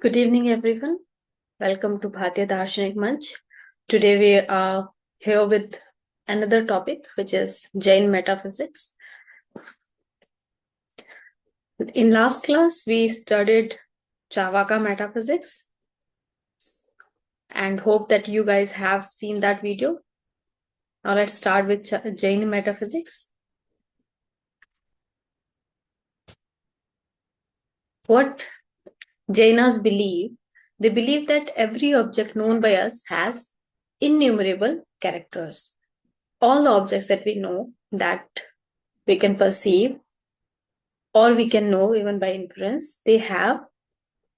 Good evening, everyone. Welcome to Bharatiya Darshanik Manch. Today we are here with another topic, which is Jain Metaphysics. In last class, we studied Chavaka Metaphysics and hope that you guys have seen that video. Now let's start with Jain Metaphysics. What Jainas believe, they believe that every object known by us has innumerable characters. All the objects that we know, that we can perceive, or we can know even by inference, they have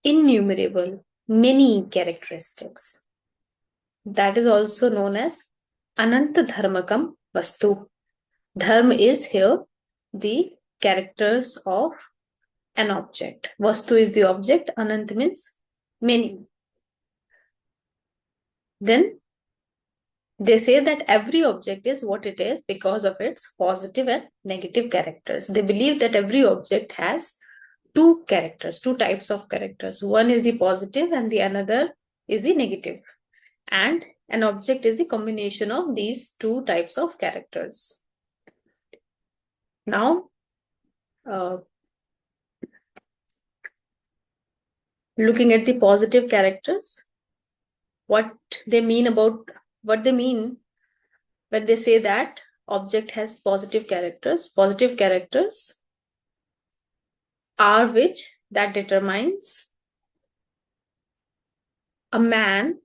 innumerable, many characteristics. That is also known as Ananta Dharmakam Vastu. Dharma is here the characters of an object. Vastu is the object, Ananta means many. Then they say that every object is what it is because of its positive and negative characters. They believe that every object has two types of characters. One is the positive and the another is the negative. And an object is the combination of these two types of characters. Now, looking at the positive characters, what they mean when they say that object has positive characters are which that determines a man,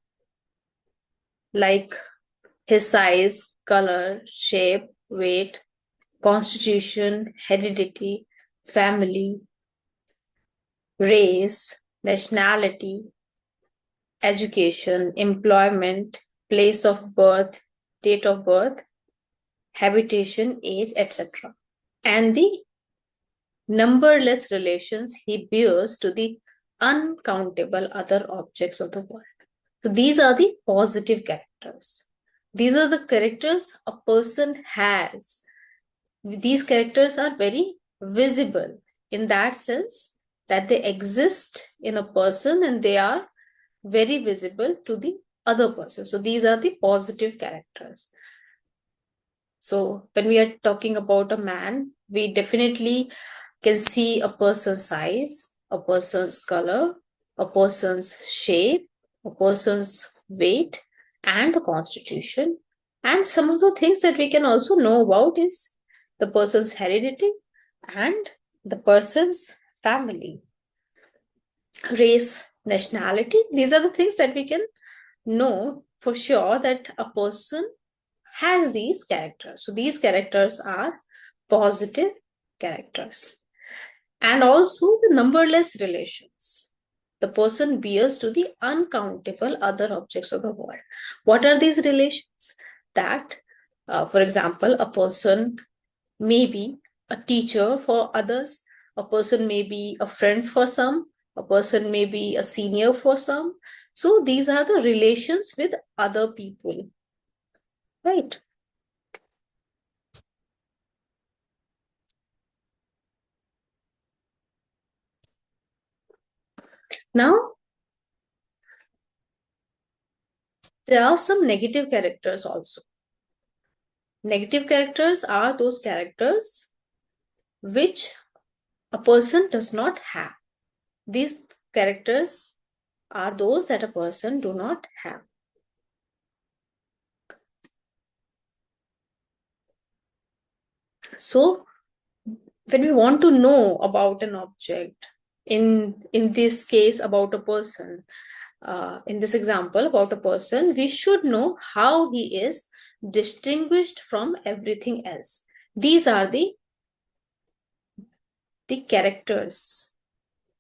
like his size, color, shape, weight, constitution, heredity, family, race, nationality, education, employment, place of birth, date of birth, habitation, age, etc. And the numberless relations he bears to the uncountable other objects of the world. So these are the positive characters. These are the characters a person has. These characters are very visible in that sense that they exist in a person and they are very visible to the other person. So these are the positive characters. So when we are talking about a man, we definitely can see a person's size, a person's color, a person's shape, a person's weight, and the constitution. And some of the things that we can also know about is the person's heredity and the person's family, race, nationality. These are the things that we can know for sure that a person has these characters. So these characters are positive characters. And also the numberless relations the person bears to the uncountable other objects of the world. What are these relations? That, for example, a person may be a teacher for others, a person may be a friend for some, a person may be a senior for some. So these are the relations with other people, right? Now, there are some negative characters also. Negative characters are those characters which a person does not have. These characters are those that a person do not have. So, when we want to know about an object, in this case about a person, in this example about a person, we should know how he is distinguished from everything else. These are the characters,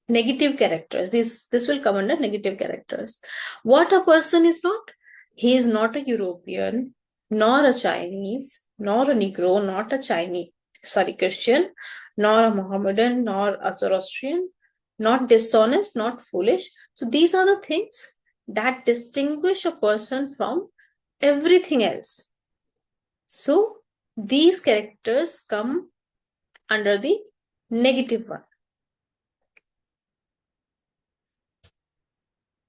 negative characters. This will come under negative characters. What a person is not? He is not a European, nor a Chinese, nor a Negro, not a Christian, nor a Mohammedan, nor a Zoroastrian, not dishonest, not foolish. So these are the things that distinguish a person from everything else. So these characters come under the negative one.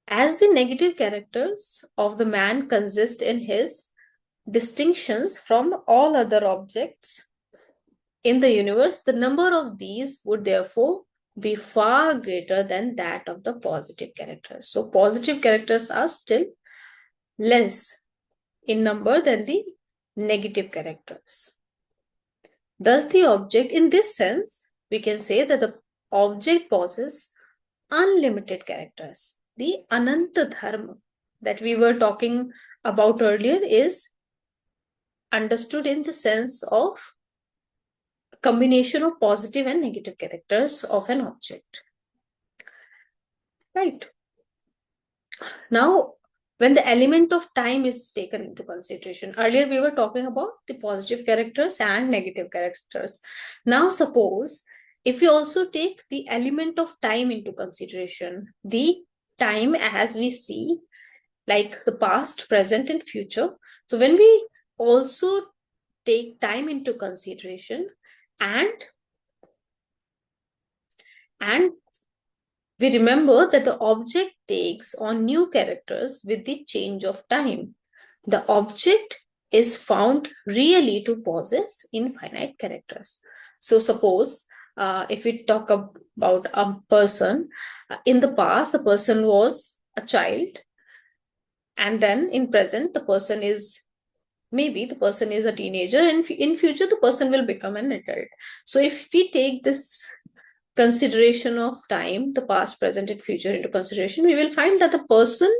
As the negative characters of the man consist in his distinctions from all other objects in the universe, the number of these would therefore be far greater than that of the positive characters. So positive characters are still less in number than the negative characters. Thus, the object, in this sense, we can say that the object possesses unlimited characters. The Ananta Dharma that we were talking about earlier is understood in the sense of combination of positive and negative characters of an object. Right. Now, when the element of time is taken into consideration, earlier we were talking about the positive characters and negative characters. Now, suppose if we also take the element of time into consideration, the time as we see, like the past, present, and future. So, when we also take time into consideration and we remember that the object takes on new characters with the change of time. The object is found really to possess infinite characters. So suppose if we talk about a person, in the past the person was a child, and then in present the person is a teenager, and in future the person will become an adult. So if we take this consideration of time, the past, present, and future into consideration, we will find that the person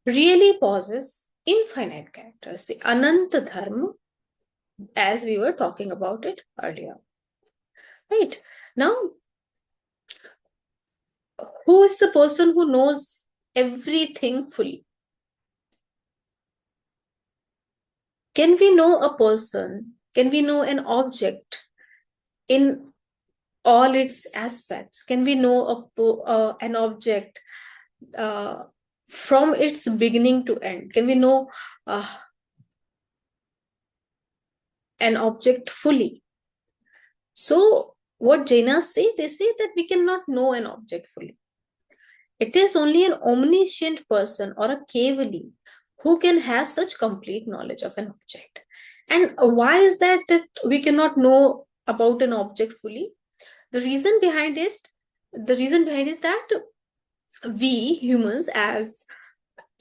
really possesses infinite characters, the Ananta Dharma, as we were talking about it earlier. Right. Now, who is the person who knows everything fully? Can we know a person? Can we know an object in all its aspects? Can we know an object from its beginning to end? Can we know an object fully? So what Jainas say, they say that we cannot know an object fully. It is only an omniscient person or a kevali who can have such complete knowledge of an object. And why is that we cannot know about an object fully? The reason behind is that we humans, as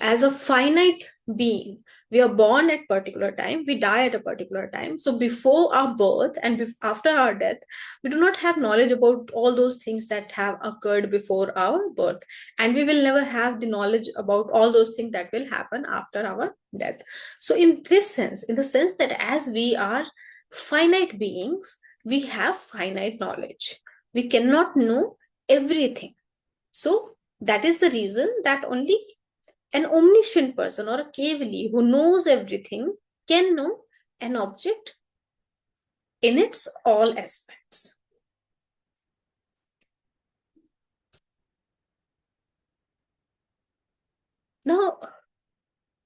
a finite being, we are born at particular time, we die at a particular time. So before our birth and after our death, we do not have knowledge about all those things that have occurred before our birth, and we will never have the knowledge about all those things that will happen after our death. So in this sense, in the sense that as we are finite beings, we have finite knowledge, we cannot know everything. So that is the reason that only an omniscient person or a kevali who knows everything can know an object in its all aspects. Now,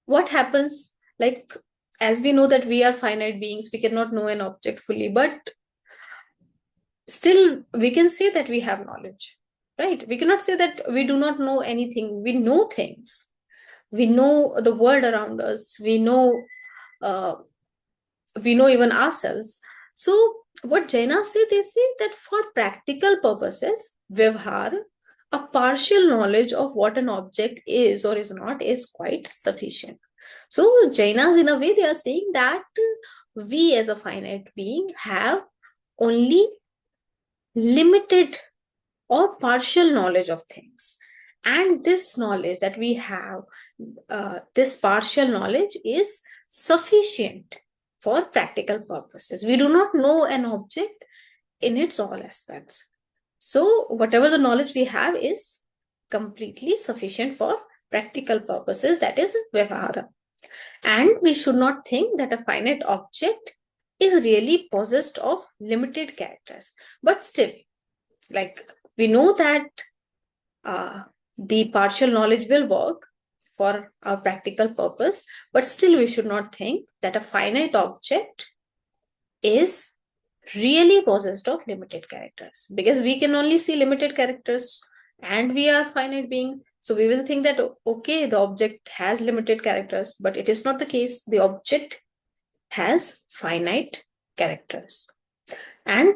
what happens? Like, as we know that we are finite beings, we cannot know an object fully, but still we can say that we have knowledge, right? We cannot say that we do not know anything. We know things. We know the world around us. We know even ourselves. So what Jainas say, they say that for practical purposes, Vyavhar, a partial knowledge of what an object is or is not is quite sufficient. So Jainas, in a way, they are saying that we as a finite being have only limited or partial knowledge of things. And this knowledge that we have, this partial knowledge is sufficient for practical purposes. We do not know an object in its all aspects. So whatever the knowledge we have is completely sufficient for practical purposes, that is Vyavhara. And we should not think that a finite object is really possessed of limited characters. But still, like, we know that the partial knowledge will work for our practical purpose, but still we should not think that a finite object is really possessed of limited characters, because we can only see limited characters and we are finite being. So we will think that, okay, the object has limited characters, but it is not the case. The object has finite characters. And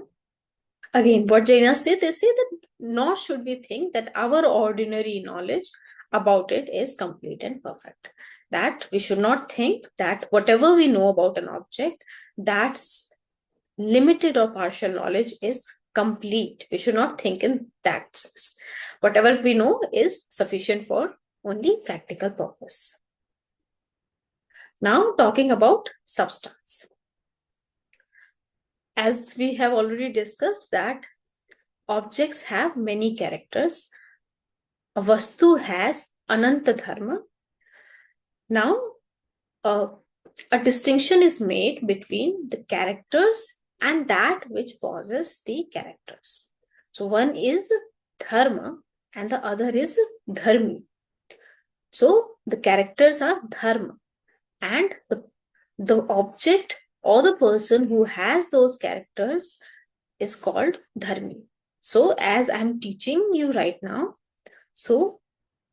again, what Jainas say, they say that nor should we think that our ordinary knowledge about it is complete and perfect. That we should not think that whatever we know about an object, that's limited or partial knowledge is complete. We should not think in that sense. Whatever we know is sufficient for only practical purpose. Now, talking about substance. As we have already discussed that objects have many characters. A vastu has ananta dharma. Now, a distinction is made between the characters and that which possesses the characters. So one is dharma and the other is dharmi. So the characters are dharma and the object or the person who has those characters is called dharmi. So as I'm teaching you right now, so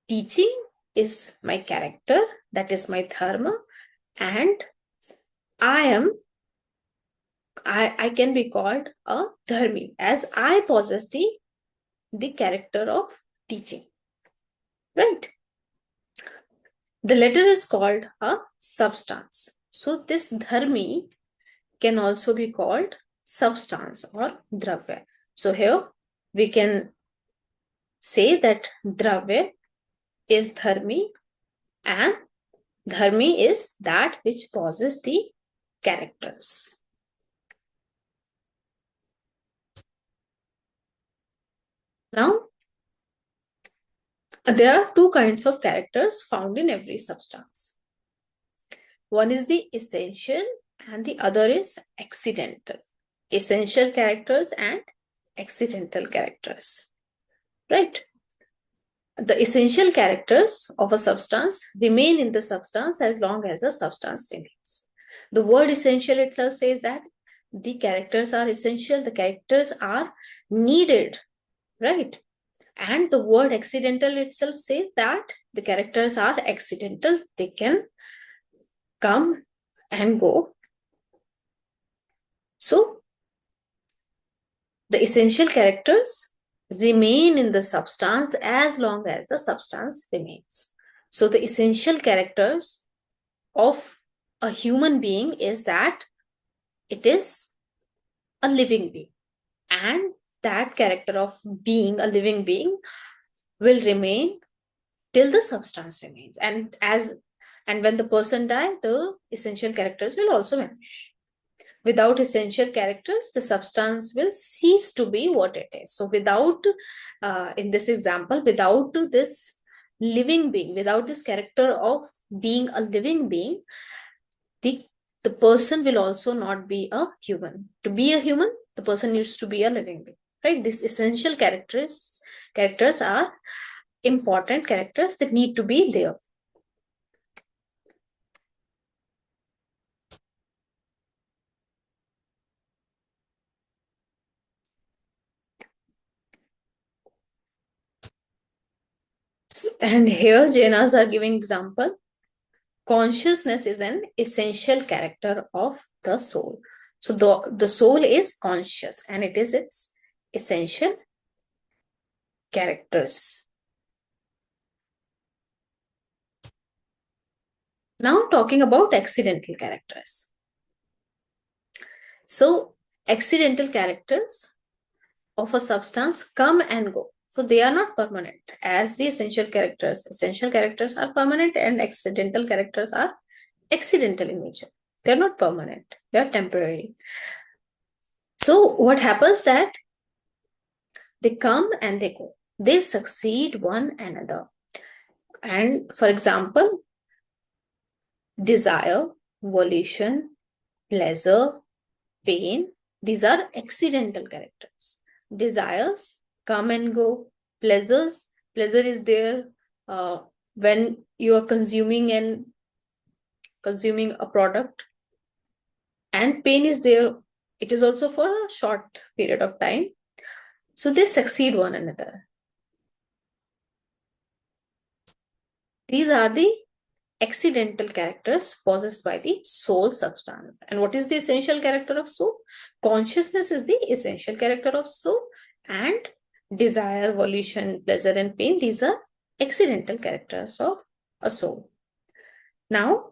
teaching is my character, that is my dharma, and I can be called a dharmi as I possess the character of teaching, right? The letter is called a substance. So this dharmi can also be called substance or dravya. So here we can say that dravya is dharmi and dharmi is that which possesses the characters. Now, there are two kinds of characters found in every substance. One is the essential and the other is accidental. Essential characters and accidental characters. Right? The essential characters of a substance remain in the substance as long as the substance remains. The word essential itself says that the characters are essential, the characters are needed, right? And the word accidental itself says that the characters are accidental, they can come and go. So, the essential characters remain in the substance as long as the substance remains. So, the essential characters of a human being is that it is a living being, and that character of being a living being will remain till the substance remains, and when the person dies, the essential characters will also vanish. Without essential characters, the substance will cease to be what it is. So without, in this example, without this living being, without this character of being a living being, the person will also not be a human. To be a human, the person needs to be a living being, right? These essential characters are important characters that need to be there. And here Jainas are giving example. Consciousness is an essential character of the soul. So the soul is conscious and it is its essential characters. Now talking about accidental characters. So accidental characters of a substance come and go. So they are not permanent as the essential characters. Essential characters are permanent and accidental characters are accidental in nature. They're not permanent. They're temporary. So what happens that they come and they go. They succeed one another. And for example, desire, volition, pleasure, pain, these are accidental characters. Desires come and go. Pleasure is there when you are consuming a product, and pain is there. It is also for a short period of time. So they succeed one another. These are the accidental characters possessed by the soul substance. And what is the essential character of soul? Consciousness is the essential character of soul, and desire, volition, pleasure, and pain, these are accidental characters of a soul. Now,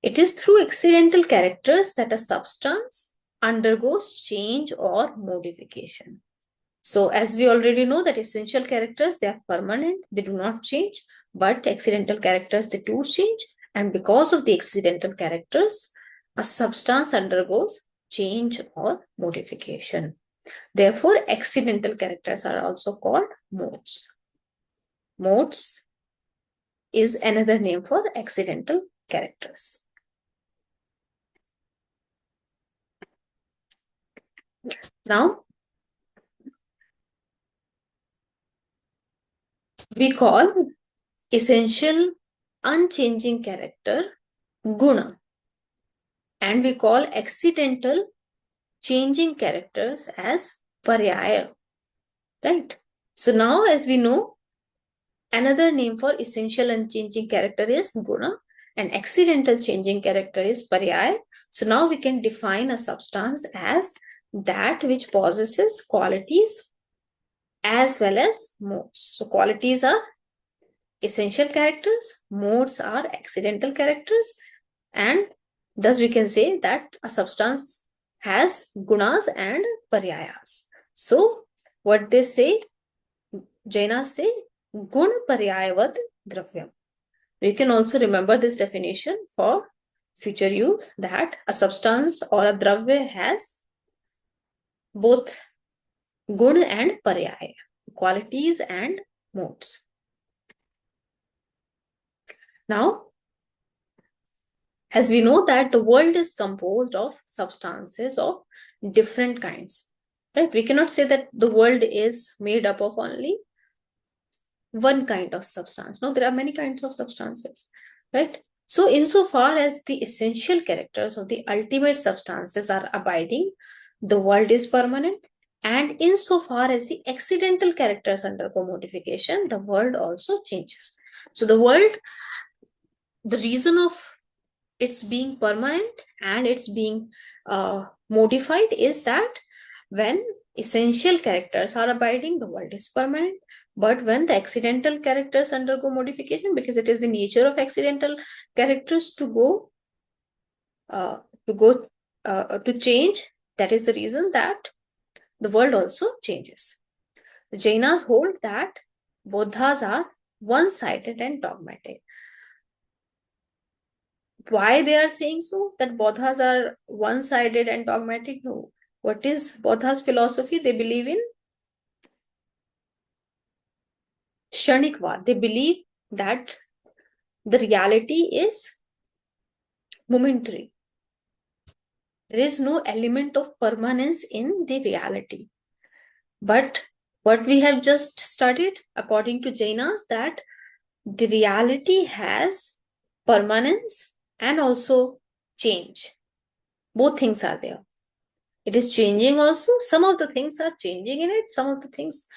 it is through accidental characters that a substance undergoes change or modification. So, as we already know, that essential characters, they are permanent, they do not change, but accidental characters, they do change. And because of the accidental characters, a substance undergoes change or modification. Therefore, accidental characters are also called modes. Modes is another name for accidental characters. Now, we call essential unchanging character guna, and we call accidental changing characters as paryaya, right? So now, as we know, another name for essential unchanging character is guna, and accidental changing character is paryaya. So now we can define a substance as that which possesses qualities as well as modes. So qualities are essential characters, modes are accidental characters, and thus we can say that a substance has gunas and paryayas. So what they say, Jainas say, gun paryayavad dravyam. You can also remember this definition for future use, that a substance or a dravya has both gun and paryaya, qualities and modes. Now, as we know that the world is composed of substances of different kinds, right? We cannot say that the world is made up of only one kind of substance. No, there are many kinds of substances, right? So insofar as the essential characters of the ultimate substances are abiding, the world is permanent. And insofar as the accidental characters undergo modification, the world also changes. So the world, the reason of its being permanent and it's being modified is that when essential characters are abiding, the world is permanent. But when the accidental characters undergo modification, because it is the nature of accidental characters to go to change, that is the reason that the world also changes. The Jainas hold that Bodhas are one-sided and dogmatic. Why they are saying so? That Bodhas are one-sided and dogmatic? No. What is Bodha's philosophy? They believe in Kshanikvad. They believe that the reality is momentary. There is no element of permanence in the reality. But what we have just studied, according to Jainas, that the reality has permanence and also change. Both things are there. It is changing also. Some of the things are changing in it, some of the things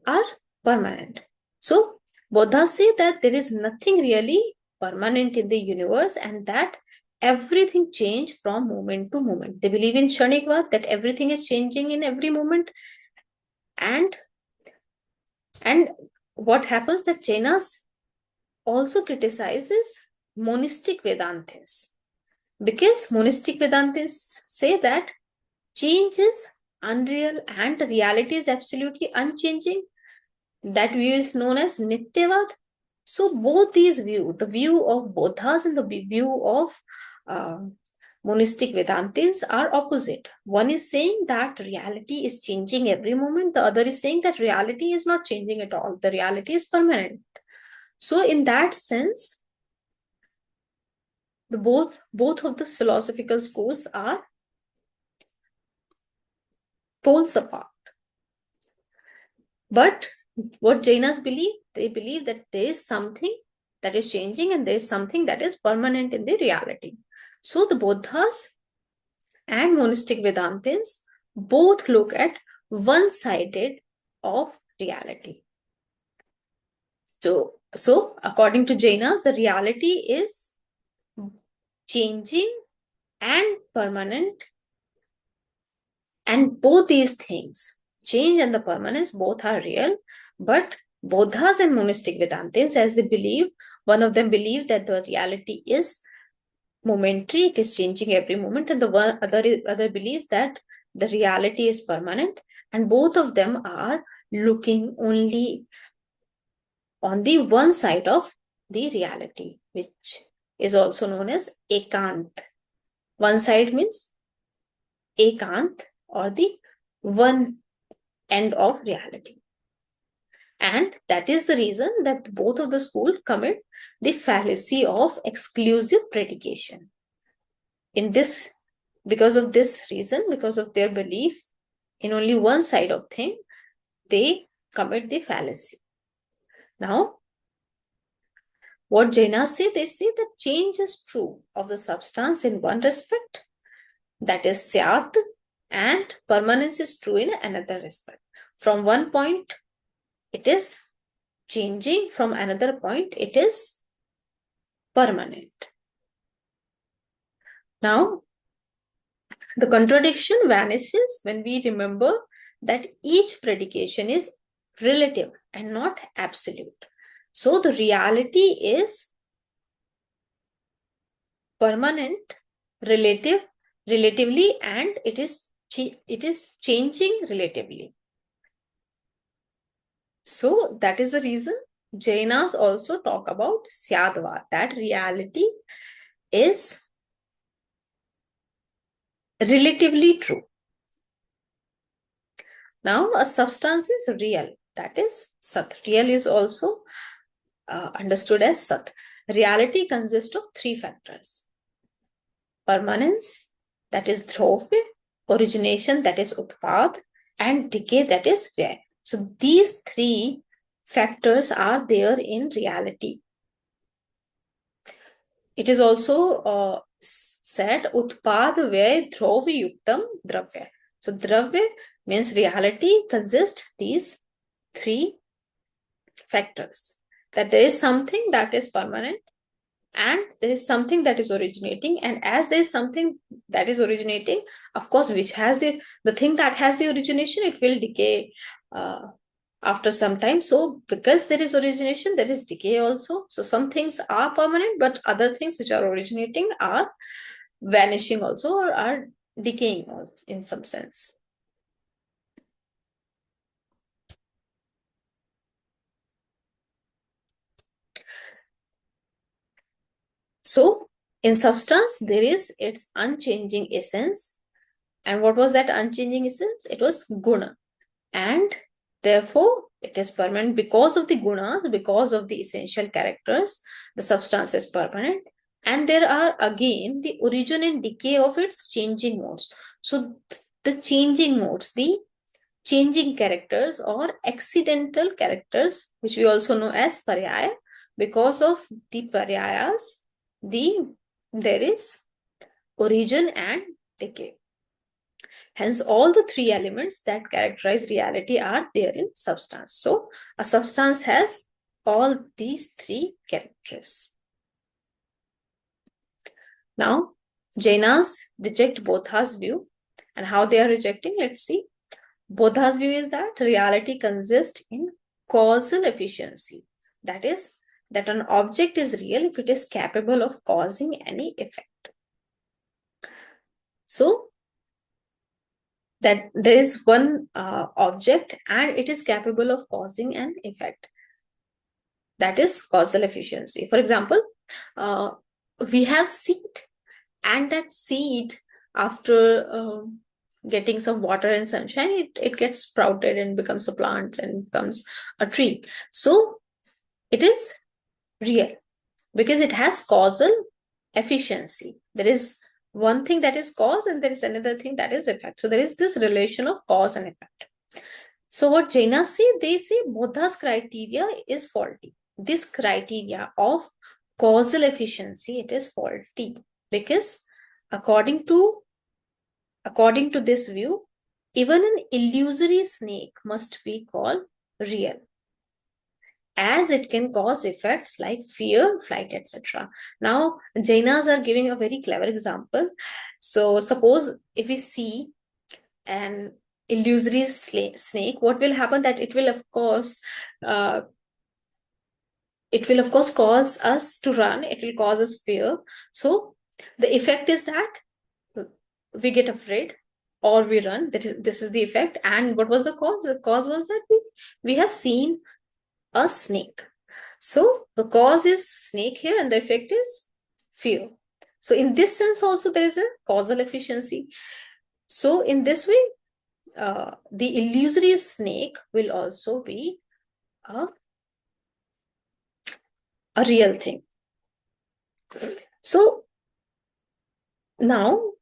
are permanent. So Buddha say that there is nothing really permanent in the universe and that everything change from moment to moment. They believe in Kshanikvad, that everything is changing in every moment. And what happens, that Jainas also criticizes monistic Vedantis, because monistic Vedantis say that change is unreal and the reality is absolutely unchanging. That view is known as Nityavad. So both these views, the view of Bodhas and the view of monistic Vedantins, are opposite. One is saying that reality is changing every moment. The other is saying that reality is not changing at all. The reality is permanent. So in that sense, both of the philosophical schools are poles apart. But what Jainas believe, they believe that there is something that is changing and there is something that is permanent in the reality. So the Bodhas and monistic Vedantins both look at one-sided of reality. So according to Jainas, the reality is changing and permanent, and both these things, change and the permanence, both are real. But Bodhas and monistic Vedantis, as they believe, one of them believe that the reality is momentary, it is changing every moment, and the other believes that the reality is permanent, and both of them are looking only on the one side of the reality, which is also known as ekant. One side means ekant, or the one end of reality. And that is the reason that both of the schools commit the fallacy of exclusive predication. In this, because of this reason, because of their belief in only one side of thing, they commit the fallacy. Now, what Jainas say, they say that change is true of the substance in one respect, that is syat, and permanence is true in another respect. From one point, it is changing, from another point, it is permanent. Now, the contradiction vanishes when we remember that each predication is relative and not absolute. So the reality is permanent, relatively, and it is changing relatively. So that is the reason Jainas also talk about Syadva, that reality is relatively true. Now, a substance is real, that is Sat. Real is also understood as Sat. Reality consists of three factors: permanence, that is Dhruvya; origination, that is Utpad; and decay, that is Vyay. So these three factors are there in reality. It is also said Utpad Vyay Dhruvya Yuktam Dravya. So Dravya means reality consists these three factors, that there is something that is permanent, and there is something that is originating, and as there is something that is originating, of course, which has the thing that has the origination, it will decay after some time. So because there is origination, there is decay also. So some things are permanent, but other things which are originating are vanishing also, or are decaying also in some sense. So in substance, there is its unchanging essence. And what was that unchanging essence? It was guna. And therefore, it is permanent because of the gunas, because of the essential characters. The substance is permanent. And there are again the origin and decay of its changing modes. So the changing modes, the changing characters or accidental characters, which we also know as paryaya, because of the paryayas, there is origin and decay. Hence, all the three elements that characterize reality are there in substance. So, a substance has all these three characters. Now, Jainas reject Bodha's view. And how they are rejecting? Let's see. Bodha's view is that reality consists in causal efficiency. That is, that an object is real if it is capable of causing any effect. So, that there is one object and it is capable of causing an effect. That is causal efficiency. For example, we have seed, and that seed, after getting some water and sunshine, it gets sprouted and becomes a plant and becomes a tree. So it is real because it has causal efficiency. There is one thing that is cause and there is another thing that is effect. So there is this relation of cause and effect. So what Jainas say, they say Bodha's criteria is faulty. This criteria of causal efficiency, it is faulty because according to this view, even an illusory snake must be called real. as it can cause effects like fear, flight, etc. Now, Jainas are giving a very clever example. So, suppose if we see an illusory snake, what will happen? That uh, it will of course cause us to run. It will cause us fear. So, the effect is that we get afraid or we run. This is the effect. And what was the cause? The cause was that we have seen a snake. So the cause is snake here and the effect is fear. So in this sense also there is a causal efficiency. So in this way, the illusory snake will also be a real thing. So now,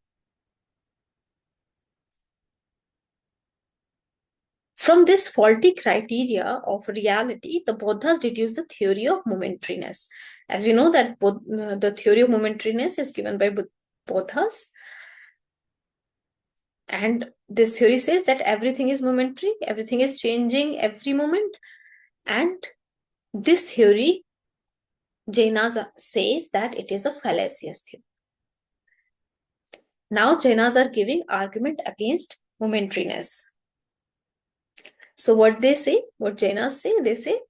from this faulty criteria of reality, the Bodhas deduce the theory of momentariness. As you know that the theory of momentariness is given by Bodhas. And this theory says that everything is momentary, everything is changing every moment. And this theory, Jainas says that it is a fallacious theory. Now, Jainas are giving argument against momentariness. So what they say, what Jainas say, they say,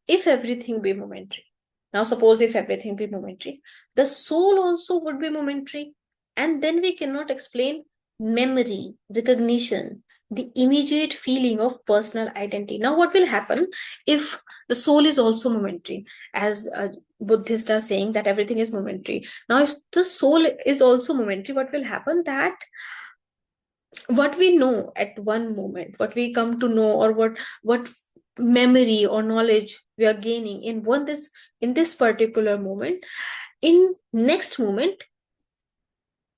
if everything be momentary. Now, suppose if everything be momentary, the soul also would be momentary. And then we cannot explain memory, recognition, the immediate feeling of personal identity. Now, what will happen if the soul is also momentary? As Buddhists are saying that everything is momentary. Now, if the soul is also momentary, what will happen? That what we know at one moment, what we come to know, or what memory or knowledge we are gaining in this particular moment, in next moment,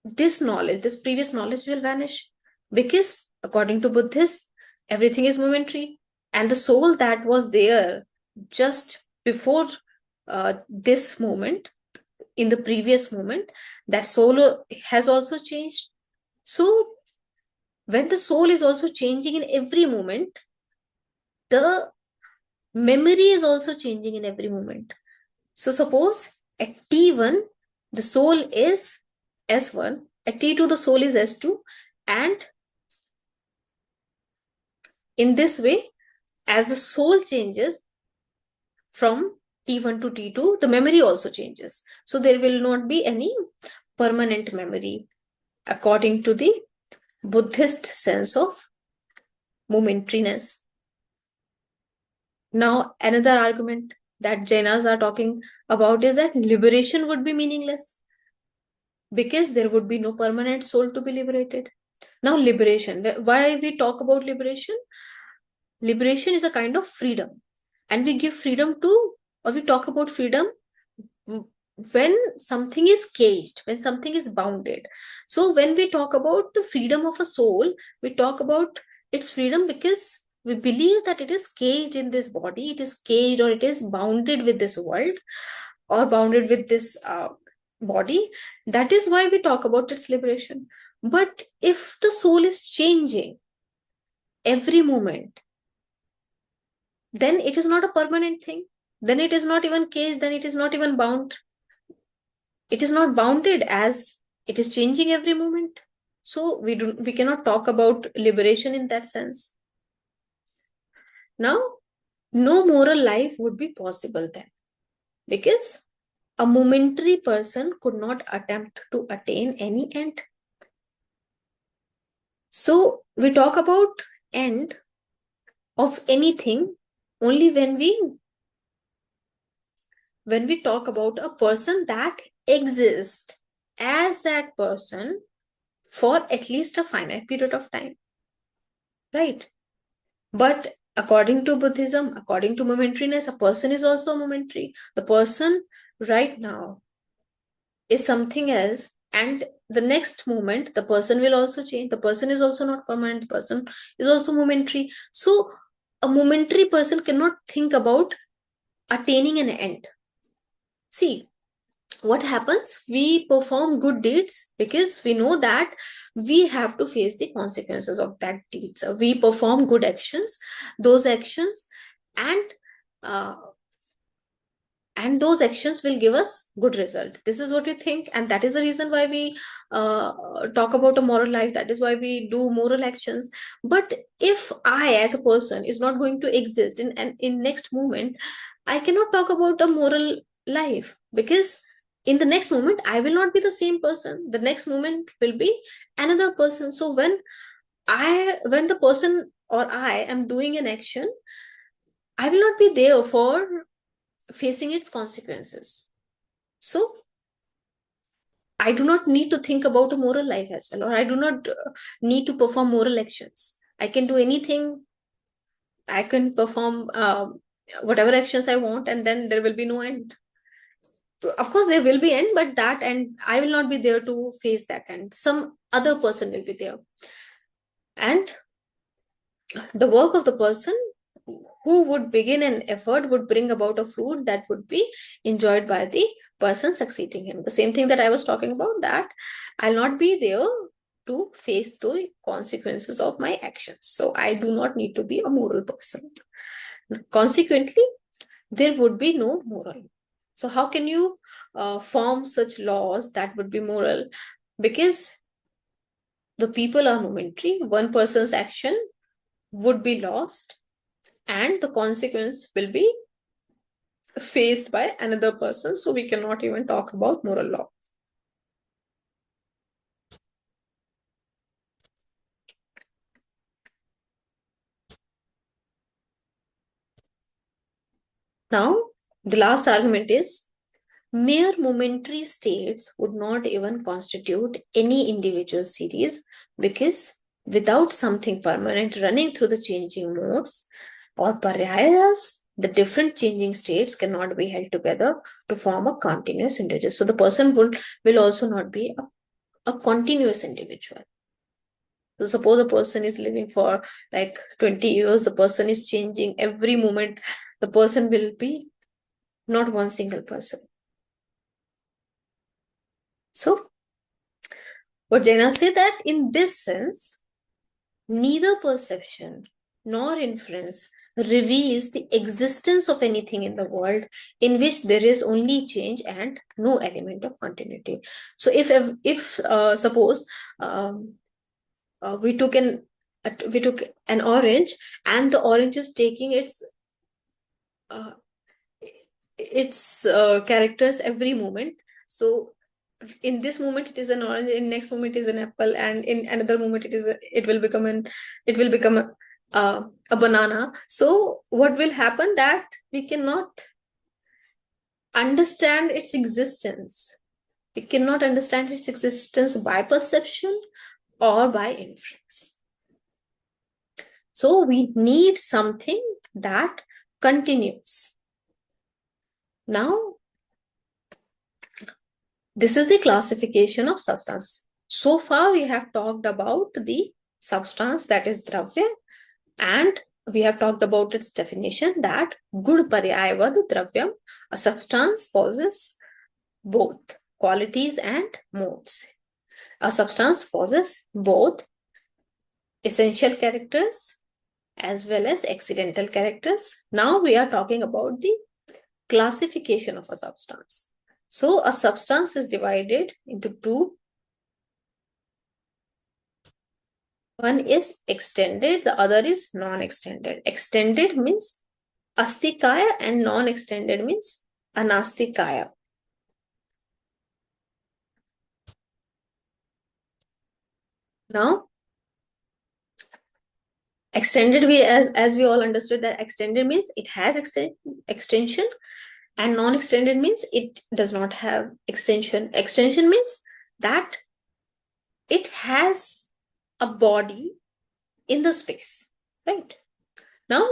this knowledge, this previous knowledge will vanish, because according to Buddhists, everything is momentary, and the soul that was there just before this moment, in the previous moment, that soul has also changed. So when the soul is also changing in every moment, the memory is also changing in every moment. So suppose at T1, the soul is S1, at T2, the soul is S2, and in this way, as the soul changes from T1 to T2, the memory also changes. So there will not be any permanent memory according to the Buddhist sense of momentariness. Now, another argument that Jainas are talking about is that liberation would be meaningless, because there would be no permanent soul to be liberated. Now, liberation, why we talk about liberation? Liberation is a kind of freedom, and we give freedom to, or we talk about freedom when something is caged, when something is bounded. So when we talk about the freedom of a soul, we talk about its freedom because we believe that it is caged in this body, it is caged or it is bounded with this world, or bounded with this body. That is why we talk about its liberation. But if the soul is changing every moment, then it is not a permanent thing. Then it is not even caged, then it is not even bound. It is not bounded, as it is changing every moment. So we cannot talk about liberation in that sense. Now, no moral life would be possible then, because a momentary person could not attempt to attain any end. So we talk about end of anything only when we talk about a person that exists as that person for at least a finite period of time, right? But according to Buddhism, according to momentariness, a person is also momentary. The person right now is something else, and the next moment the person will also change. The person is also not permanent, the person is also momentary. So a momentary person cannot think about attaining an end. See, what happens? We perform good deeds because we know that we have to face the consequences of that deeds. We perform good actions, those actions, and and those actions will give us good result. This is what we think, and that is the reason why we talk about a moral life. That is why we do moral actions. But if I as a person is not going to exist in next moment, I cannot talk about a moral life, because in the next moment I will not be the same person. The next moment will be another person. So when the person or I am doing an action, I will not be there for facing its consequences. So I do not need to think about a moral life as well, or I do not need to perform moral actions. I can do anything. I can perform whatever actions I want, and then there will be no end. Of course, there will be end, but that end, I will not be there to face that end. Some other person will be there. And the work of the person who would begin an effort would bring about a fruit that would be enjoyed by the person succeeding him. The same thing that I was talking about, that I'll not be there to face the consequences of my actions. So I do not need to be a moral person. Consequently, there would be no moral. So how can you form such laws that would be moral? Because the people are momentary. One person's action would be lost, and the consequence will be faced by another person. So we cannot even talk about moral law. Now, the last argument is mere momentary states would not even constitute any individual series, because without something permanent running through the changing modes or paryayas, the different changing states cannot be held together to form a continuous individual. So the person will also not be a continuous individual. So suppose a person is living for like 20 years, the person is changing every moment, the person will be not one single person. So what Jainas say, that in this sense, neither perception nor inference reveals the existence of anything in the world in which there is only change and no element of continuity. So if suppose we took an orange, and the orange is taking uh, its characters every moment. So in this moment it is an orange, in next moment it is an apple, and in another moment it will become a banana. So what will happen, that we cannot understand its existence. We cannot understand its existence by perception or by inference. So we need something that continues. Now, this is the classification of substance. So far, we have talked about the substance, that is dravya, and we have talked about its definition, that gud paryayavad dravyam, a substance possesses both qualities and modes. A substance possesses both essential characters as well as accidental characters. Now we are talking about the classification of a substance. So a substance is divided into two. One is extended, the other is non-extended. Extended means astikaya and non-extended means anastikaya. Now, extended, as we all understood that extended means it has extension, and non-extended means it does not have extension. Extension means that it has a body in the space, right? Now,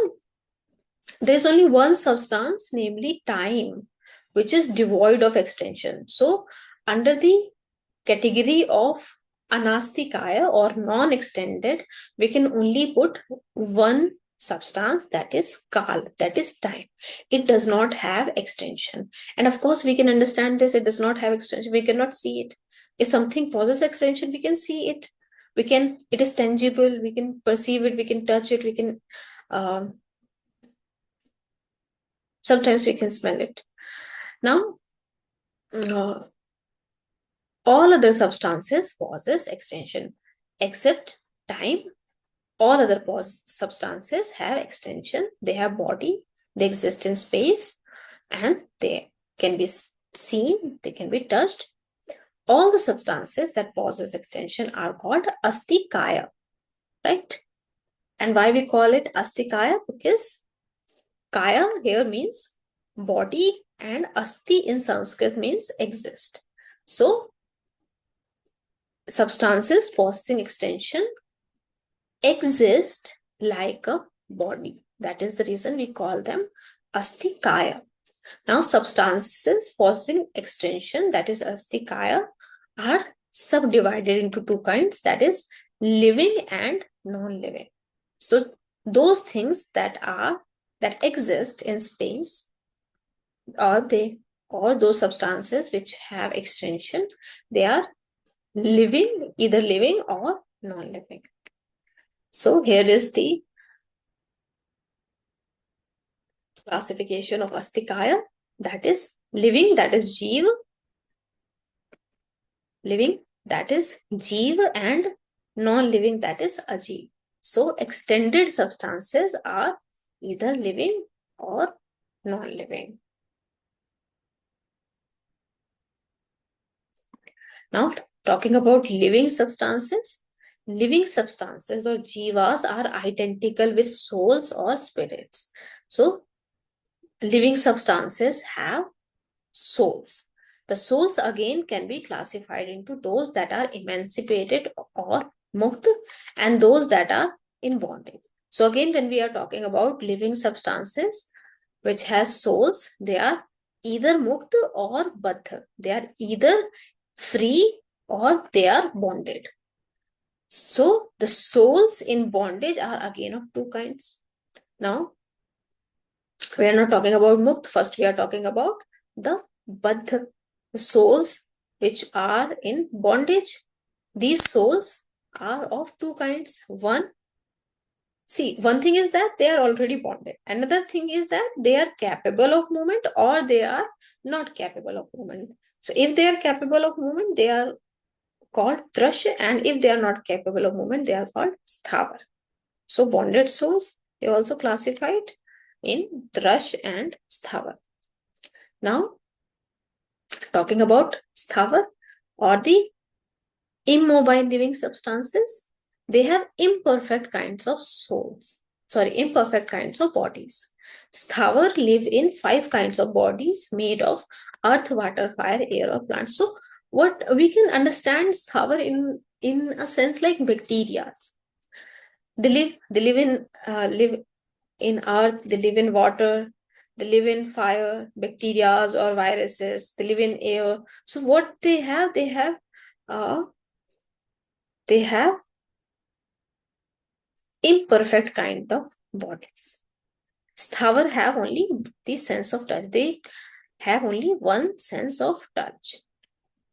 there's only one substance, namely time, which is devoid of extension. So, under the category of anastikaya or non-extended, we can only put one substance, that is kal, that is time. It does not have extension. And of course, we can understand this, it does not have extension. We cannot see it. If something possesses extension, we can see it. It is tangible, we can perceive it, we can touch it, we can sometimes we can smell it. Now, all other substances possess extension except time. All other substances have extension. They have body, they exist in space, and they can be seen, they can be touched. All the substances that possess extension are called astikaya, right? And why we call it astikaya? Because kaya here means body and asti in Sanskrit means exist. So substances possessing extension exist like a body. That is the reason we call them astikaya. Now, substances possessing extension, that is astikaya, are subdivided into two kinds, that is living and non-living. So those things that exist in space, or those substances which have extension, they are living, either living or non-living. So here is the classification of astikaya, that is living, that is jiva, living, that is jiva, and non-living, that is ajiva. So extended substances are either living or non-living. Now, talking about living substances or jivas are identical with souls or spirits. So living substances have souls. The souls again can be classified into those that are emancipated or mukta and those that are in bondage. So again, when we are talking about living substances which has souls, they are either mukta or baddha. They are either free or they are bonded. So the souls in bondage are again of two kinds. Now, we are not talking about mukt. First, we are talking about the baddha, the souls which are in bondage. These souls are of two kinds. One thing is that they are already bonded. Another thing is that they are capable of movement or they are not capable of movement. So if they are capable of movement, they are called trash, and if they are not capable of movement, they are called sthavar. So bonded souls, they are also classified in trash and sthavar. Now, talking about sthavar or the immobile living substances, they have imperfect kinds of bodies. Sthavar live in 5 kinds of bodies made of earth, water, fire, air, or plants. So what we can understand sthavar in a sense like bacteria. They live in earth, they live in water, they live in fire, bacteria or viruses, they live in air. So what they have imperfect kind of bodies. Sthavar have only the sense of touch. They have only one sense of touch.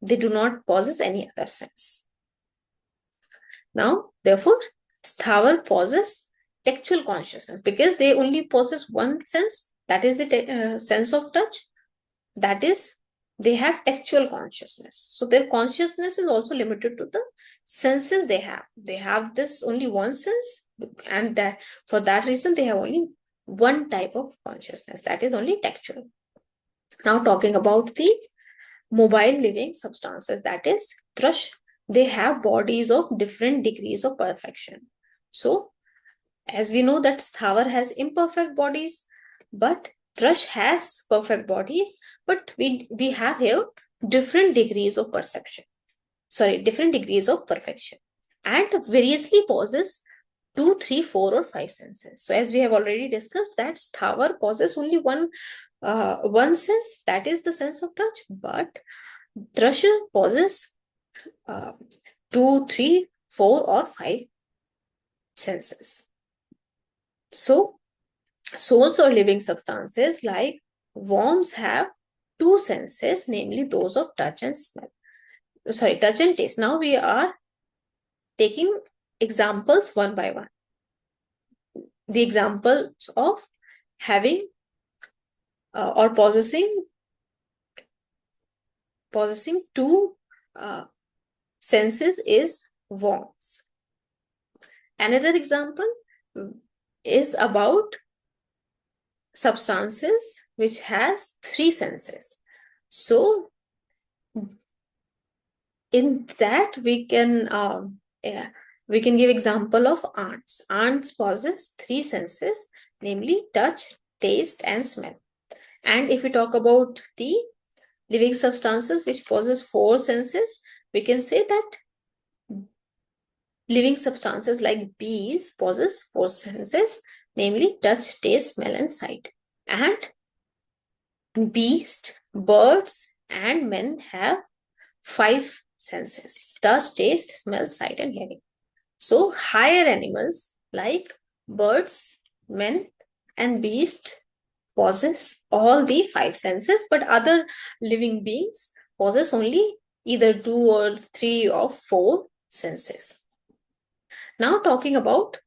They do not possess any other sense. Now, therefore, sthavar possess tactual consciousness because they only possess one sense, that is the sense of touch. That is, they have tactual consciousness. So their consciousness is also limited to the senses they have. They have this only one sense, and that for that reason they have only one type of consciousness, that is only tactual. Now, talking about the mobile living substances, that is thrush, they have bodies of different degrees of perfection. So as we know that sthavar has imperfect bodies, but thrush has perfect bodies, but we have here different degrees of different degrees of perfection, and variously possess 2, 3, 4, or 5 senses. So as we have already discussed that sthavar possesses only one sense, that is the sense of touch, but thrush possesses 2, 3, 4, or 5 senses. So souls or living substances like worms have 2 senses, namely those of touch and taste. Now we are taking examples one by one. The examples of having or possessing possessing two senses is worms. Another example is about substances which has three senses. So in that we can give example of ants. Ants possess three senses, namely touch, taste, and smell. And if we talk about the living substances which possess four senses, we can say that living substances like bees possess four senses, namely touch, taste, smell, and sight. And beasts, birds, and men have five senses: touch, taste, smell, sight, and hearing. So higher animals like birds, men, and beasts possess all the five senses, but other living beings possess only either two or three or four senses. Now talking about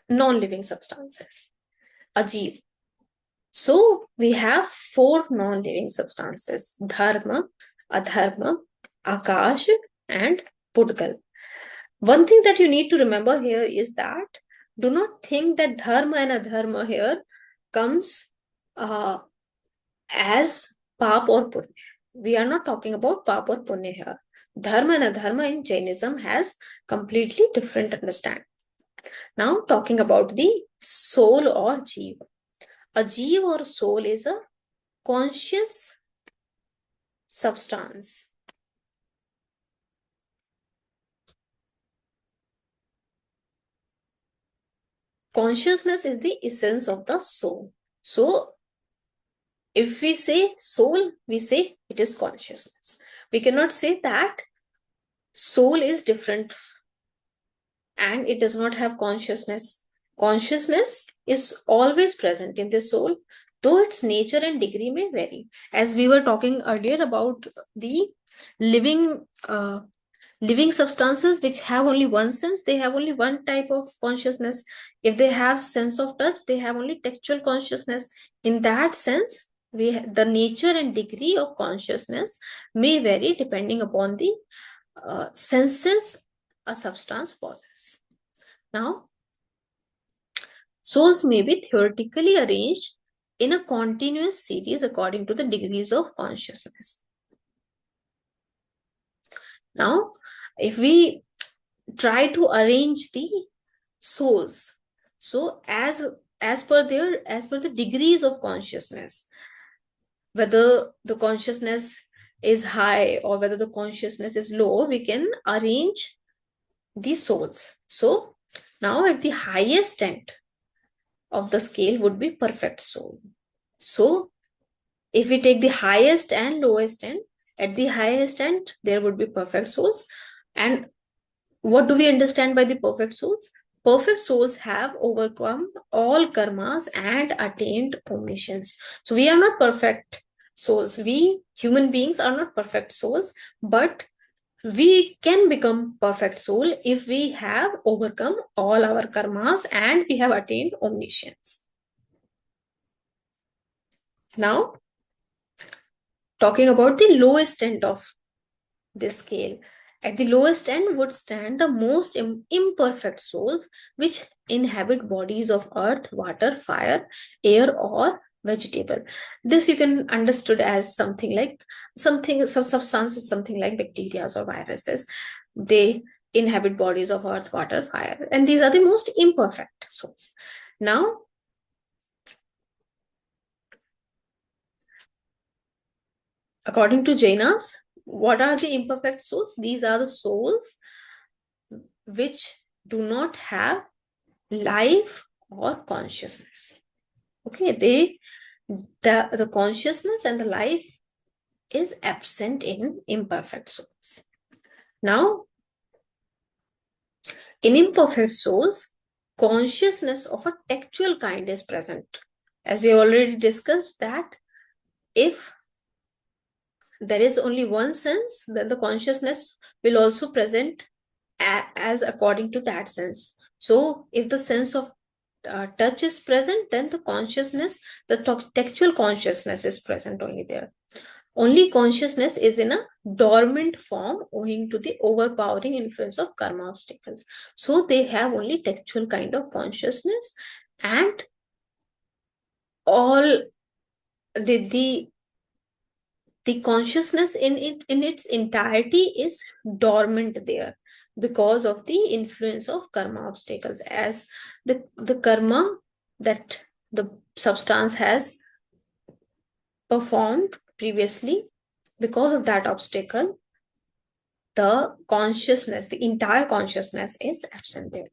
non-living substances, ajiva. So we have four non-living substances: dharma, adharma, akash, and pudgal. One thing that you need to remember here is that do not think that dharma and adharma here comes as pap or punya. We are not talking about pap or punya here. Dharma and adharma in Jainism has completely different understanding. Now talking about the soul or jiva. A jiva or soul is a conscious substance. Consciousness is the essence of the soul. So if we say soul, we say it is consciousness. We cannot say that soul is different and it does not have consciousness. Consciousness is always present in the soul, though its nature and degree may vary. As we were talking earlier about the living substances which have only one sense, they have only one type of consciousness. If they have sense of touch, they have only textual consciousness. In that sense, the nature and degree of consciousness may vary depending upon the senses a substance possesses. Now, souls may be theoretically arranged in a continuous series according to the degrees of consciousness. Now, if we try to arrange the souls, so as per the degrees of consciousness, whether the consciousness is high or whether the consciousness is low, we can arrange the souls. So now at the highest end of the scale would be perfect soul. So if we take the highest and lowest end, at the highest end there would be perfect souls. And what do we understand by the perfect souls? Perfect souls have overcome all karmas and attained omniscience. So we are not perfect souls. We human beings are not perfect souls, but we can become perfect soul if we have overcome all our karmas and we have attained omniscience. Now, talking about the lowest end of this scale. At the lowest end would stand the most imperfect souls which inhabit bodies of earth, water, fire, air, or vegetable. This you can understood as something like substances, something like bacteria or viruses. They inhabit bodies of earth, water, fire, and these are the most imperfect souls. Now, according to Jainas, what are the imperfect souls? These are the souls which do not have life or consciousness. Okay, the consciousness and the life is absent in imperfect souls. Now, in imperfect souls, consciousness of a textual kind is present. As we already discussed that if there is only one sense, then the consciousness will also present as according to that sense. So if the sense of touch is present, then the consciousness, the textual consciousness is present only there. only consciousness is in a dormant form owing to the overpowering influence of karma obstacles. So they have only textual kind of consciousness, and all the consciousness in its entirety is dormant there because of the influence of karma obstacles, as the karma that the substance has performed previously. Because of that obstacle, the consciousness, the entire consciousness is absent there.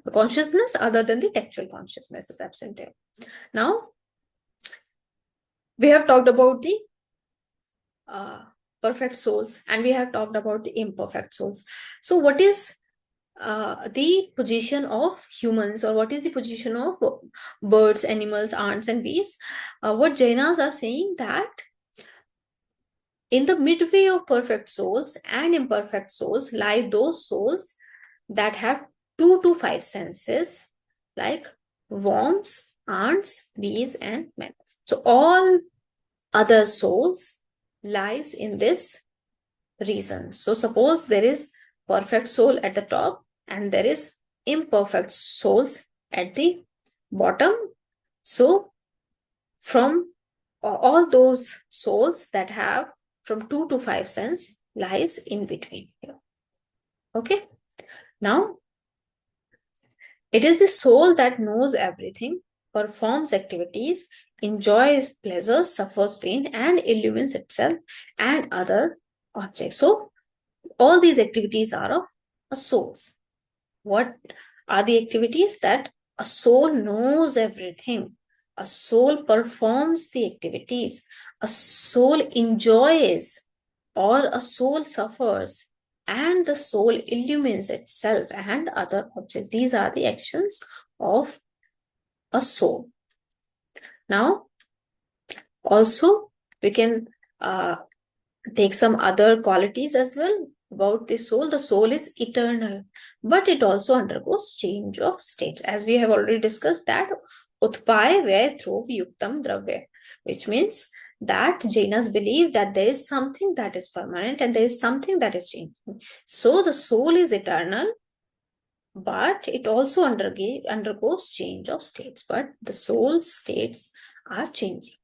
The consciousness other than the textual consciousness is absent there. Now, we have talked about the perfect souls, and we have talked about the imperfect souls. So what is the position of humans, or what is the position of birds, animals, ants and bees? What Jainas are saying that in the midway of perfect souls and imperfect souls lie those souls that have 2 to 5 senses, like worms, ants, bees and men. So all other souls lies in this reason. So suppose there is perfect soul at the top and there is imperfect souls at the bottom. So from all those souls that have from 2 to 5 sense lies in between here. Okay. Now, it is the soul that knows everything, performs activities, enjoys pleasure, suffers pain, and illumines itself and other objects. So, all these activities are of a soul's. What are the activities? That a soul knows everything, a soul performs the activities, a soul enjoys, or a soul suffers, and the soul illumines itself and other objects. These are the actions of a soul. Now, also, we can take some other qualities as well about the soul. The soul is eternal, but it also undergoes change of states, as we have already discussed that utpay vay dhruv yuktam dravya, which means that Jainas believe that there is something that is permanent and there is something that is changing. So the soul is eternal, but it also undergoes change of states, but the soul's states are changing.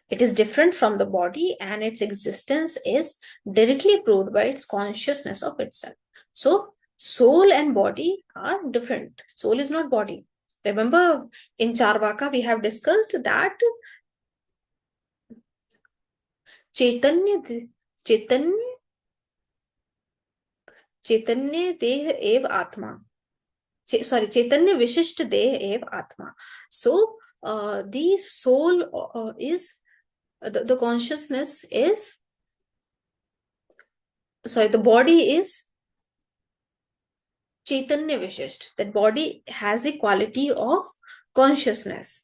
It is different from the body, and its existence is directly proved by its consciousness of itself. So, soul and body are different. Soul is not body. Remember, in Charvaka, we have discussed that Chaitanya, Chaitanya, Chaitanya Deh Ev Atma. Sorry, Chaitanya Vishisht Deh Ev Atma. So, the soul is the consciousness is, sorry, the body is Chaitanya Vishisht. That body has the quality of consciousness.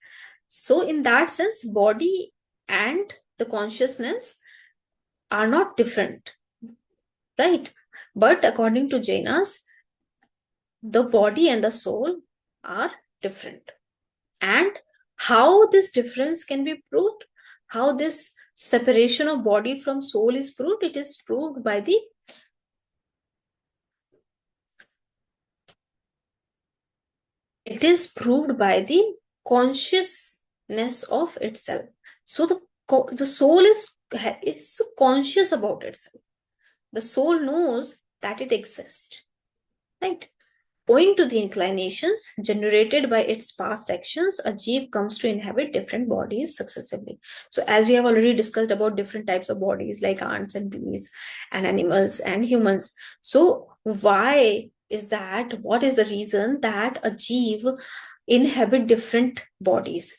So, in that sense, body and the consciousness are not different, right? But according to Jainas, the body and the soul are different. And how this difference can be proved, how this separation of body from soul is proved, it is proved by the consciousness of itself. So the soul is conscious about itself. The soul knows that it exists, right? Owing to the inclinations generated by its past actions, a jiva comes to inhabit different bodies successively. So, as we have already discussed about different types of bodies like ants and bees and animals and humans. So, why is that? What is the reason that a jiva inhabit different bodies?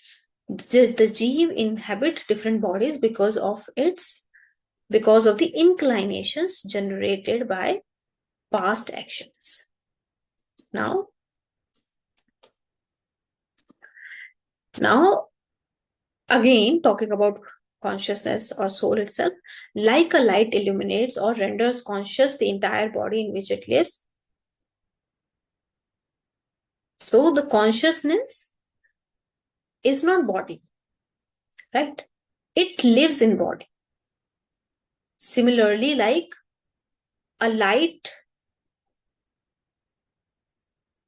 The jiva inhabit different bodies because of the inclinations generated by past actions. Now, again, talking about consciousness or soul itself, like a light illuminates or renders conscious the entire body in which it lives. So the consciousness is not body, right? It lives in body. Similarly, like a light,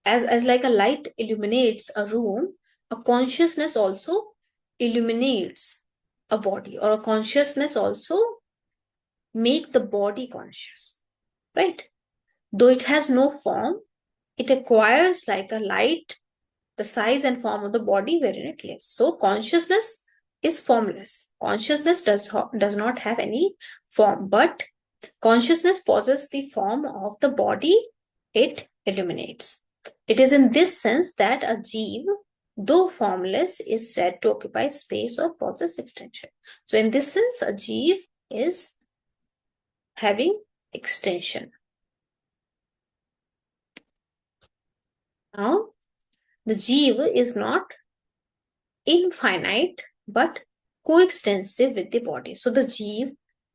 as like a light illuminates a room, a consciousness also illuminates a body, or a consciousness also make the body conscious, right? Though it has no form, it acquires like a light the size and form of the body wherein it lives. So consciousness is formless. Consciousness does not have any form, but consciousness possesses the form of the body it illuminates. It is in this sense that a jiva, though formless, is said to occupy space or possess extension. So in this sense, a jiva is having extension. Now, the jiva is not infinite but coextensive with the body. So the jiva,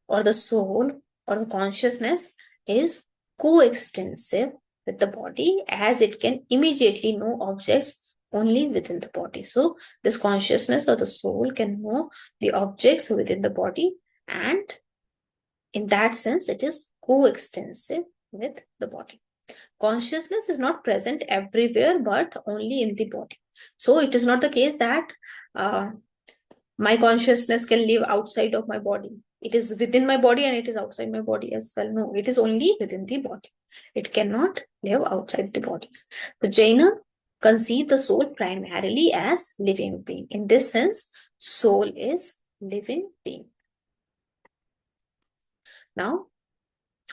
or the soul, or the consciousness is coextensive with the body, as it can immediately know objects only within the body. So this consciousness or the soul can know the objects within the body, and in that sense it is coextensive with the body. Consciousness is not present everywhere but only in the body. So it is not the case that my consciousness can live outside of my body. It is within my body and it is outside my body as well. No, it is only within the body. It cannot live outside the bodies. The Jaina conceive the soul primarily as living being. In this sense, soul is living being. Now,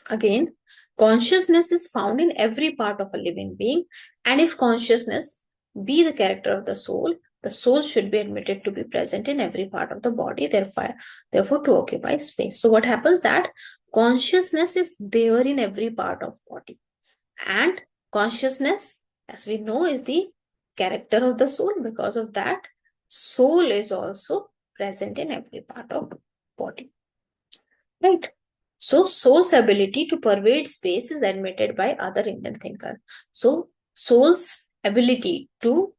again, consciousness is found in every part of a living being, and if consciousness be the character of the soul should be admitted to be present in every part of the body, therefore to occupy space. So what happens that consciousness is there in every part of body, and consciousness, as we know, is the character of the soul. Because of that, soul is also present in every part of body, right? So soul's ability to pervade space is admitted by other Indian thinkers. So soul's ability to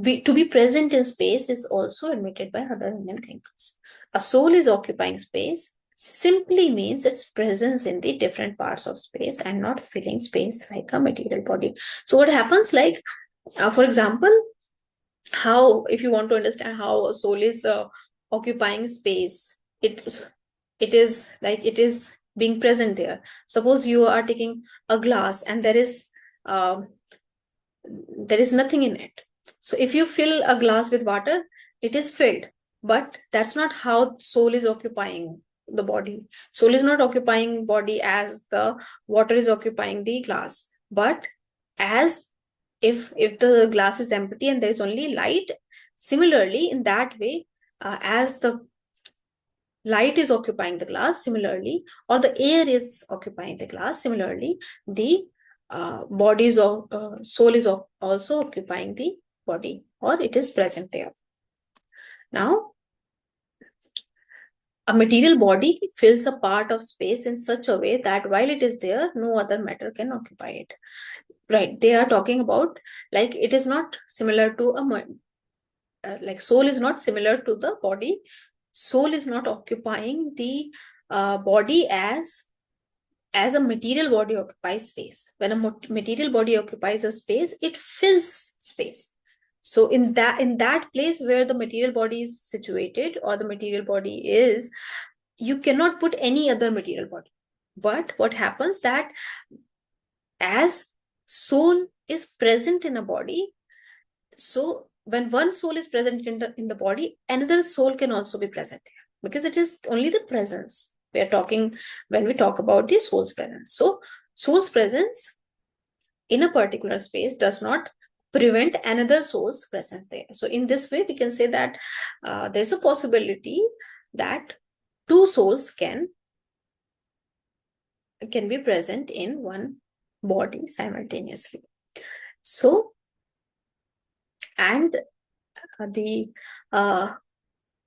be present in space is also admitted by other Indian thinkers. A soul is occupying space simply means its presence in the different parts of space and not filling space like a material body. So what happens, like, for example, how, if you want to understand how a soul is occupying space, it is like it is being present there. Suppose you are taking a glass and uh, there is nothing in it. So if you fill a glass with water, it is filled, but that's not how soul is occupying the body. Soul is not occupying body as the water is occupying the glass, but as if the glass is empty and there is only light. Similarly, in that way, as the light is occupying the glass, similarly, or the air is occupying the glass, similarly, the bodies of soul is also occupying the body, or it is present there. Now, a material body fills a part of space in such a way that while it is there, no other matter can occupy it. Right? They are talking about, like, it is not similar to like soul is not similar to the body. Soul is not occupying the body as a material body occupies space. When a material body occupies a space, it fills space. So in that place where the material body is situated, or the material body is, you cannot put any other material body. But what happens that as soul is present in a body, so when one soul is present in the body, another soul can also be present there, because it is only the presence we are talking when we talk about the soul's presence. So soul's presence in a particular space does not prevent another soul's presence there. So in this way, we can say that there's a possibility that two souls can be present in one body simultaneously. So, and the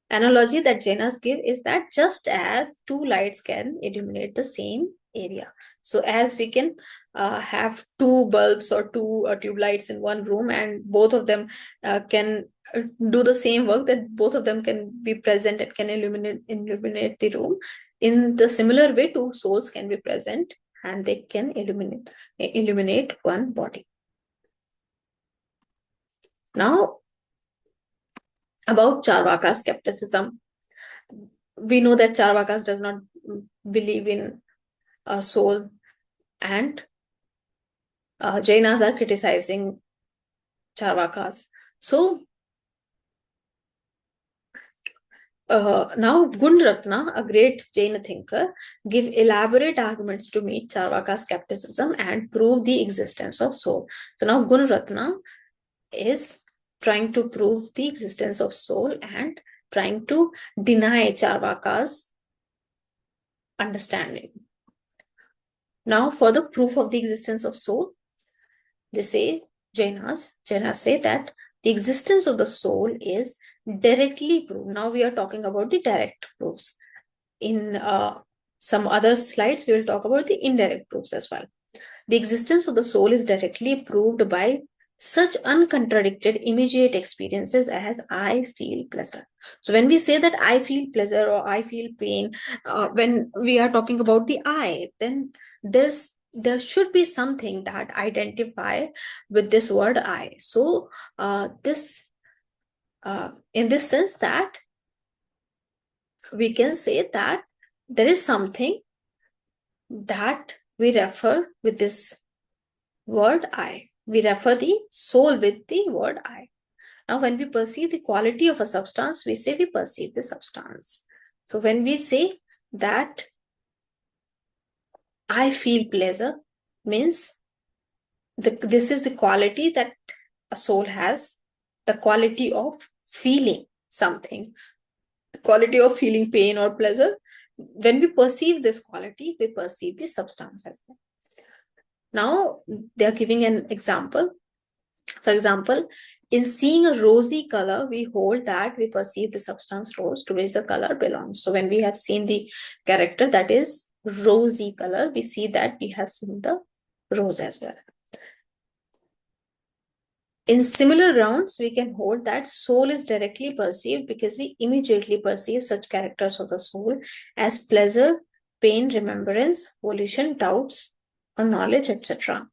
analogy that Jainas give is that just as two lights can illuminate the same area, so as we can have two bulbs or two tube lights in one room, and both of them can do the same work, that both of them can be present and can illuminate the room. In the similar way, two souls can be present and they can illuminate one body. Now, about Charvaka skepticism, we know that Charvakas does not believe in a soul, and Jainas are criticizing Charvakas. So now Gunratna, a great Jain thinker, give elaborate arguments to meet Charvaka skepticism and prove the existence of soul. So now Gunratna is trying to prove the existence of soul and trying to deny Charvaka's understanding. Now, for the proof of the existence of soul, they say, Jainas say that the existence of the soul is directly proved. Now we are talking about the direct proofs. In some other slides, we will talk about the indirect proofs as well. The existence of the soul is directly proved by such uncontradicted immediate experiences as I feel pleasure. So when we say that I feel pleasure or I feel pain, when we are talking about the I, then there should be something that identify with this word I. So in this sense, that we can say that there is something that we refer with this word I. We refer the soul with the word I. Now, when we perceive the quality of a substance, we say we perceive the substance. So when we say that I feel pleasure, means this is the quality that a soul has, the quality of feeling something, the quality of feeling pain or pleasure. When we perceive this quality, we perceive the substance as well. Now, they are giving an example. For example, in seeing a rosy color, we hold that we perceive the substance rose to which the color belongs. So when we have seen the character that is rosy color, we see that we have seen the rose as well. In similar grounds, we can hold that soul is directly perceived because we immediately perceive such characters of the soul as pleasure, pain, remembrance, volition, doubts, or knowledge, etc.